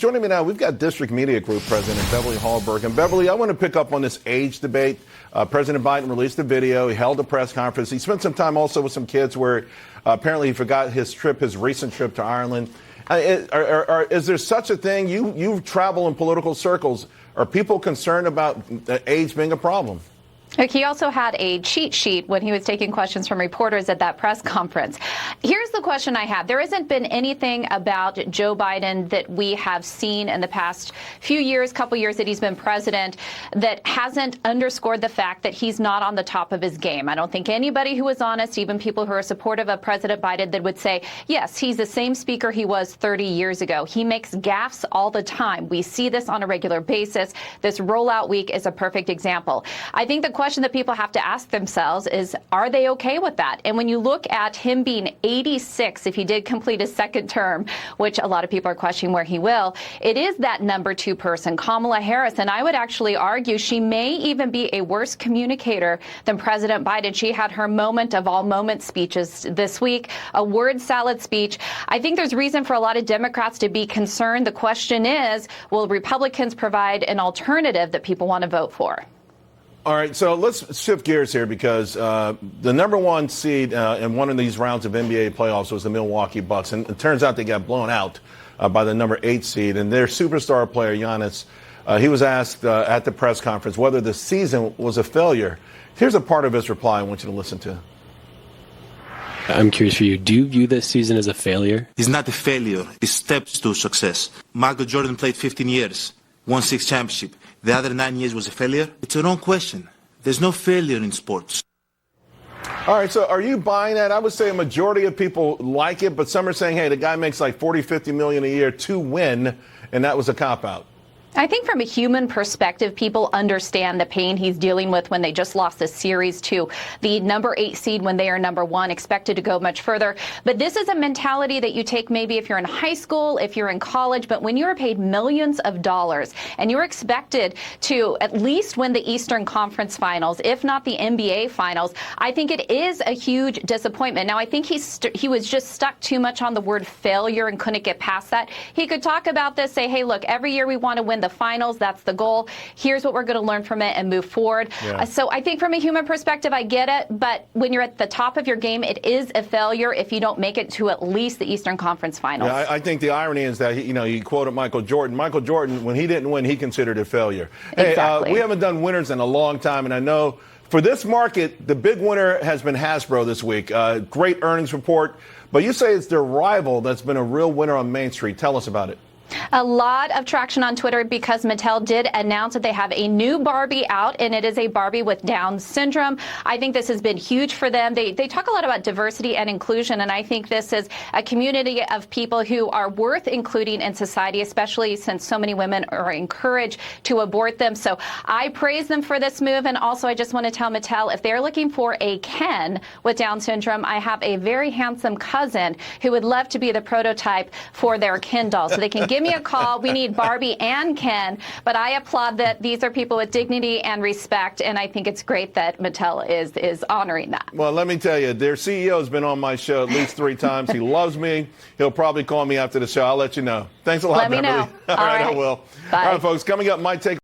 Joining me now, we've got District Media Group President Beverly Hallberg. And Beverly, I want to pick up on this age debate. President Biden released a video. He held a press conference. He spent some time also with some kids where apparently he forgot his recent trip to Ireland. Is there such a thing? You travel in political circles. Are people concerned about age being a problem? He also had a cheat sheet when he was taking questions from reporters at that press conference. Here's the question I have. There hasn't been anything about Joe Biden that we have seen in the past few years, couple years that he's been president, that hasn't underscored the fact that he's not on the top of his game. I don't think anybody who is honest, even people who are supportive of President Biden, that would say, yes, he's the same speaker he was 30 years ago. He makes gaffes all the time. We see this on a regular basis. This rollout week is a perfect example. I think the question that people have to ask themselves is, are they okay with that? And when you look at him being 86, if he did complete his second term, which a lot of people are questioning where he will, it is that number two person, Kamala Harris. And I would actually argue she may even be a worse communicator than President Biden. She had her moment of all moments speeches this week, a word salad speech. I think there's reason for a lot of Democrats to be concerned. The question is, will Republicans provide an alternative that people want to vote for? All right, so let's shift gears here because the number one seed in one of these rounds of NBA playoffs was the Milwaukee Bucks. And it turns out they got blown out by the number 8 seed. And their superstar player, Giannis, he was asked at the press conference whether the season was a failure. Here's a part of his reply I want you to listen to. I'm curious for you. Do you view this season as a failure? It's not a failure. It's steps to success. Michael Jordan played 15 years, won 6 championships. The other 9 years was a failure? It's a wrong question. There's no failure in sports. All right, so are you buying that? I would say a majority of people like it, but some are saying, hey, the guy makes like 40, 50 million a year to win, and that was a cop-out. I think from a human perspective, people understand the pain he's dealing with when they just lost a series to the number 8 seed when they are number 1, expected to go much further. But this is a mentality that you take maybe if you're in high school, if you're in college, but when you're paid millions of dollars and you're expected to at least win the Eastern Conference Finals, if not the NBA Finals, I think it is a huge disappointment. Now, I think he was just stuck too much on the word failure and couldn't get past that. He could talk about this, say, hey, look, every year we want to win the finals. That's the goal. Here's what we're going to learn from it and move forward. Yeah. So I think from a human perspective, I get it. But when you're at the top of your game, it is a failure if you don't make it to at least the Eastern Conference Finals. Yeah, I think the irony is that, you quoted Michael Jordan. Michael Jordan, when he didn't win, he considered it failure. Exactly. Hey, we haven't done winners in a long time. And I know for this market, the big winner has been Hasbro this week. Great earnings report. But you say it's their rival that's been a real winner on Main Street. Tell us about it. A lot of traction on Twitter because Mattel did announce that they have a new Barbie out, and it is a Barbie with Down syndrome. I think this has been huge for them. They talk a lot about diversity and inclusion, and I think this is a community of people who are worth including in society, especially since so many women are encouraged to abort them. So I praise them for this move, and also I just want to tell Mattel, if they're looking for a Ken with Down syndrome, I have a very handsome cousin who would love to be the prototype for their Ken doll, so they can give me a call. We need Barbie and Ken, but I applaud that these are people with dignity and respect, and I think it's great that Mattel is honoring that. Well, let me tell you, their CEO has been on my show at least 3 times. He loves me. He'll probably call me after the show. I'll let you know. Thanks a lot, Let me Beverly. know. All right, I will. Bye. All right, folks, coming up, my take.